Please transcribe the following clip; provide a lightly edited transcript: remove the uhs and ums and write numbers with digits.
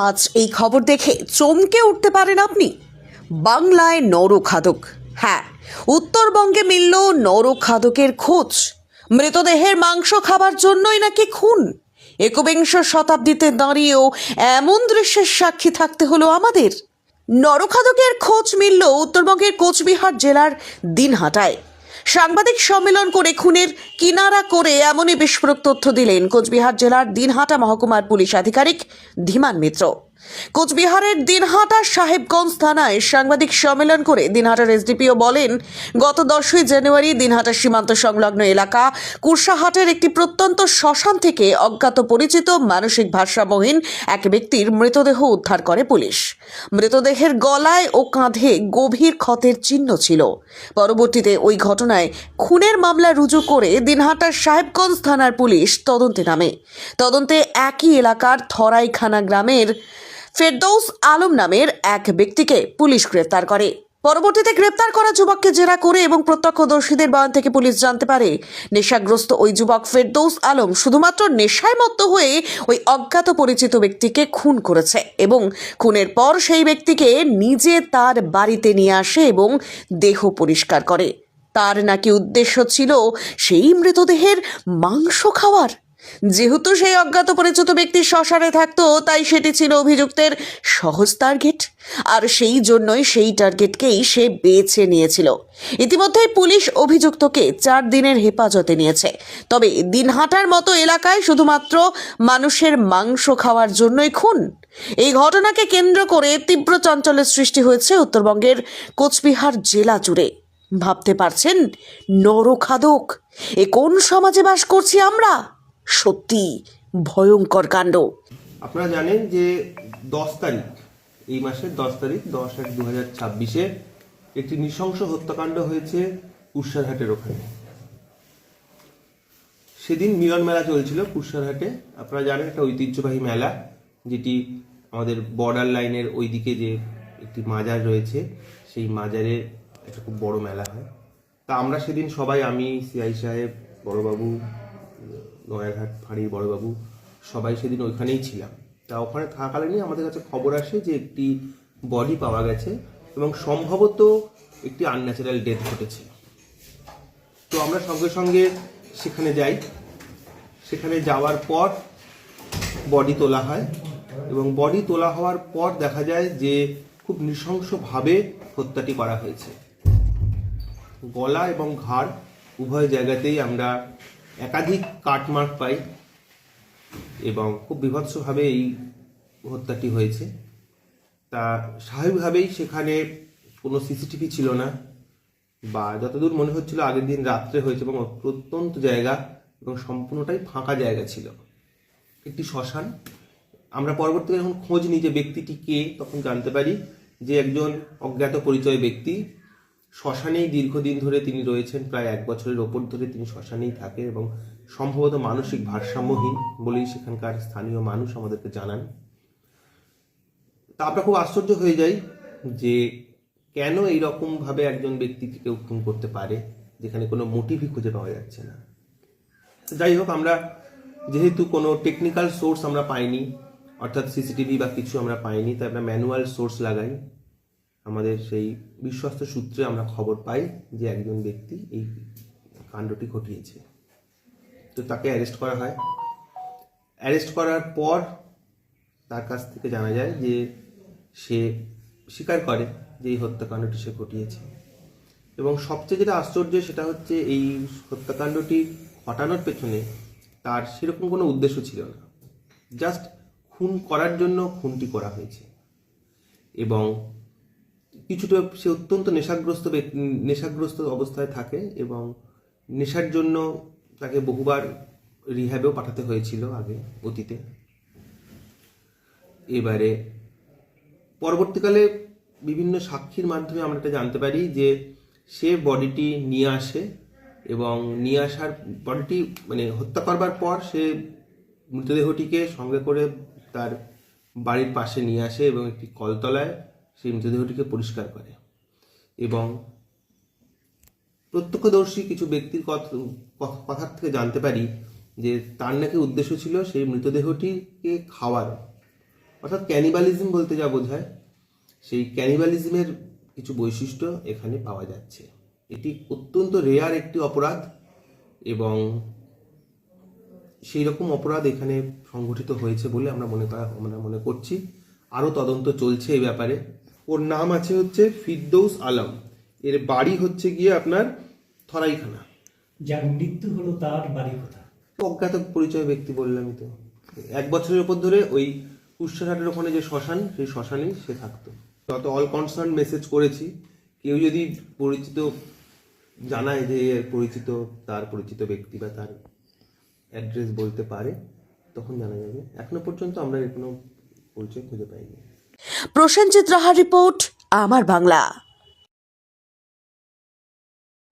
আজ এই খবর দেখে চমকে উঠতে পারেন আপনি। বাংলায় নরখাদক। হ্যাঁ, উত্তরবঙ্গে মিলল নরখাদকের খোঁজ। মৃতদেহের মাংস খাবার জন্যই নাকি খুন। একবিংশ শতাব্দীতে দাঁড়িয়েও এমন দৃশ্যের সাক্ষী থাকতে হলো আমাদের। নরখাদকের খোঁজ মিলল উত্তরবঙ্গের কোচবিহার জেলার দিনহাটায়। সাংবাদিক সম্মেলন করে খুনের কিনারা করে এমনই বিস্ফোরক তথ্য দিলেন কোচবিহার জেলার দিনহাটা মহকুমার পুলিশ আধিকারিক ধীমান মিত্র। কোচবিহারের দিনহাটা সাহেবগঞ্জ থানায় সাংবাদিক সম্মেলন করে দিনহাটার এসডিপিও বলেন, গত 10ই জানুয়ারি দিনহাটা সীমান্ত সংলগ্ন এলাকা কুরসাহাটের একটি প্রত্যন্ত শ্মশান থেকে অজ্ঞাত পরিচিত মানসিক ভারসাম্যহীন এক ব্যক্তির মৃতদেহ উদ্ধার করে পুলিশ। মৃতদেহের গলায় ও কাঁধে গভীর ক্ষতের চিহ্ন ছিল। পরবর্তীতে ওই ঘটনায় খুনের মামলা রুজু করে দিনহাটার সাহেবগঞ্জ থানার পুলিশ তদন্তে নামে। তদন্তে একই এলাকার থরাইখানা গ্রামের ফেরদৌস আলম নামের এক ব্যক্তিকে পুলিশ গ্রেফতার করে। পরবর্তীতে গ্রেপ্তার করা যুবককে জেরা করে এবং প্রত্যক্ষদর্শীদের বয়ান থেকে পুলিশ জানতে পারে, নেশাগ্রস্ত ওই যুবক ফেরদৌস আলম শুধুমাত্র নেশায় মত্ত হয়ে ওই অজ্ঞাত পরিচিত ব্যক্তিকে খুন করেছে এবং খুনের পর সেই ব্যক্তিকে নিজে তার বাড়িতে নিয়ে আসে এবং দেহ পরিষ্কার করে। তার নাকি উদ্দেশ্য ছিল সেই মৃতদেহের মাংস খাওয়ার। যেহেতু সেই অজ্ঞাত পরিচিত ব্যক্তি শ্মশানে থাকতো, তাই সেটি ছিল অভিযুক্তের সহজ টার্গেট, আর সেই জন্যই সেই টার্গেটকেই সে বেছে নিয়েছিল। ইতিমধ্যেই পুলিশ অভিযুক্তকে 4 দিনের হেফাজতে নিয়েছে। তবে দিনহাটার মতো এলাকায় শুধুমাত্র মানুষের মাংস খাওয়ার জন্যই খুন। এই ঘটনাকে কেন্দ্র করে তীব্র চাঞ্চল্যের সৃষ্টি হয়েছে উত্তরবঙ্গের কোচবিহার জেলা জুড়ে। ভাবতে পারছেন, নরখাদক, এ কোন সমাজে বাস করছি আমরা? সত্যি ভয়ঙ্কর কাণ্ড। আপনারা জানেন যে 10 তারিখ, এই মাসের 10 তারিখ 10/1/2026 একটি নৃশংস হত্যাকাণ্ড হয়েছে কুরসারহাটের ওখানে। সেদিন মিলন মেলা চলছিল কুরসারহাটে। আপনারা জানেন একটা ঐতিহ্যবাহী মেলা, যেটি আমাদের বর্ডার লাইনের ওইদিকে যে একটি মাজার রয়েছে, সেই মাজারে একটা খুব বড় মেলা হয়। তা আমরা সেদিন সবাই, আমি, সিআই সাহেব, বড়বাবু, নয়ারহাট ফাঁড়ির বড়বাবু, সবাই সেদিন ওইখানেই ছিলাম। তা ওখানে থাকাকালীনই আমাদের কাছে খবর আসে যে একটি বডি পাওয়া গেছে এবং সম্ভবত একটি আনন্যাচারাল ডেথ ঘটেছে। তো আমরা সঙ্গে সঙ্গে সেখানে যাই। সেখানে যাওয়ার পর বডি তোলা হয় এবং বডি তোলা হওয়ার পর দেখা যায় যে খুব নৃশংসভাবে হত্যাটি করা হয়েছে। গলা এবং ঘাড় উভয় জায়গাতেই আমরা একাধিক কাটমার্ক পাই এবং খুব বীভৎসভাবে এই হত্যাটি হয়েছে। তা স্বাভাবিকভাবেই সেখানে কোনো সিসিটিভি ছিল না, বা যতদূর মনে হচ্ছিল আগের দিন রাত্রে হয়েছে এবং প্রত্যন্ত জায়গা এবং সম্পূর্ণটাই ফাঁকা জায়গা ছিল, একটি শ্মশান। আমরা পরবর্তীতে যখন খোঁজ নিই যে ব্যক্তিটি কে, তখন জানতে পারি যে একজন অজ্ঞাত পরিচয় ব্যক্তি। শ্মশানেই দীর্ঘদিন ধরে তিনি রয়েছেন, প্রায় 1 বছরের ওপর ধরে তিনি শ্মশানেই থাকে এবং সম্ভবত মানসিক ভারসাম্যহীন বলেই সেখানকার স্থানীয় মানুষ আমাদেরকে জানান। তা আমরা খুব আশ্চর্য হয়ে যাই যে কেন এইরকমভাবে একজন ব্যক্তিকে কেউ খুন করতে পারে, যেখানে কোনো মোটিভই খুঁজে পাওয়া যাচ্ছে না। যাই হোক, আমরা যেহেতু কোনো টেকনিক্যাল সোর্স আমরা পাইনি, অর্থাৎ সিসিটিভি বা কিছু আমরা পাইনি, তাই আমরা ম্যানুয়াল সোর্স লাগাই। আমাদের সেই বিশ্বস্ত সূত্রে আমরা খবর পাই যে একজন ব্যক্তি এই কাণ্ডটি ঘটিয়েছে। তো তাকে অ্যারেস্ট করা হয়। অ্যারেস্ট করার পর তার কাছ থেকে জানা যায় যে সে স্বীকার করে যে এই হত্যাকাণ্ডটি সে ঘটিয়েছে। এবং সবচেয়ে যেটা আশ্চর্য সেটা হচ্ছে এই হত্যাকাণ্ডটি ঘটানোর পেছনে তার সেরকম কোনো উদ্দেশ্য ছিল না, জাস্ট খুন করার জন্য খুনটি করা হয়েছে। এবং কিছুটা সে অত্যন্ত নেশাগ্রস্ত অবস্থায় থাকে এবং নেশার জন্য তাকে বহুবার রিহ্যাবেও পাঠাতে হয়েছিল আগে অতীতে। এবারে পরবর্তীকালে বিভিন্ন সাক্ষীর মাধ্যমে আমরা এটা জানতে পারি যে সে বডিটি নিয়ে আসে এবং নিয়ে আসার বডিটি মানে হত্যা করবার পর সে মৃতদেহটিকে সঙ্গে করে তার বাড়ির পাশে নিয়ে আসে এবং একটি কলতলায় সেই মৃতদেহটিকে পরিষ্কার করে। এবং প্রত্যক্ষদর্শী কিছু ব্যক্তির কথার থেকে জানতে পারি যে তার নাকি উদ্দেশ্য ছিল সেই মৃতদেহটিকে খাওয়ার, অর্থাৎ ক্যানিবালিজম বলতে যা বোঝায় সেই ক্যানিবালিজমের কিছু বৈশিষ্ট্য এখানে পাওয়া যাচ্ছে। এটি অত্যন্ত রেয়ার একটি অপরাধ এবং সেই রকম অপরাধ এখানে সংঘটিত হয়েছে বলে আমরা মনে করছি। আরও তদন্ত চলছে এই ব্যাপারে। ওর নাম আছে হচ্ছে ফিরদৌস আলম, এর বাড়ি হচ্ছে গিয়ে আপনার থরাইখানা। যার মৃত্যু হলো তার বাড়ি কোথায়? অজ্ঞাত পরিচয় ব্যক্তি বললামই তো। 1 বছরের উপর ধরে ওই কুশারহাটের ওখানে যে শ্মশান, সেই শ্মশানেই সে থাকতো। যত অল কনসার্ন মেসেজ করেছি, কেউ যদি পরিচিত জানায় যে পরিচিত, তার পরিচিত ব্যক্তি বা তার অ্যাড্রেস বলতে পারে, তখন জানা যাবে। এখনো পর্যন্ত আমরা এর কোনো পরিচয় খুঁজে পাইনি। প্রসেনজিৎ রাহার রিপোর্ট, আমার বাংলা।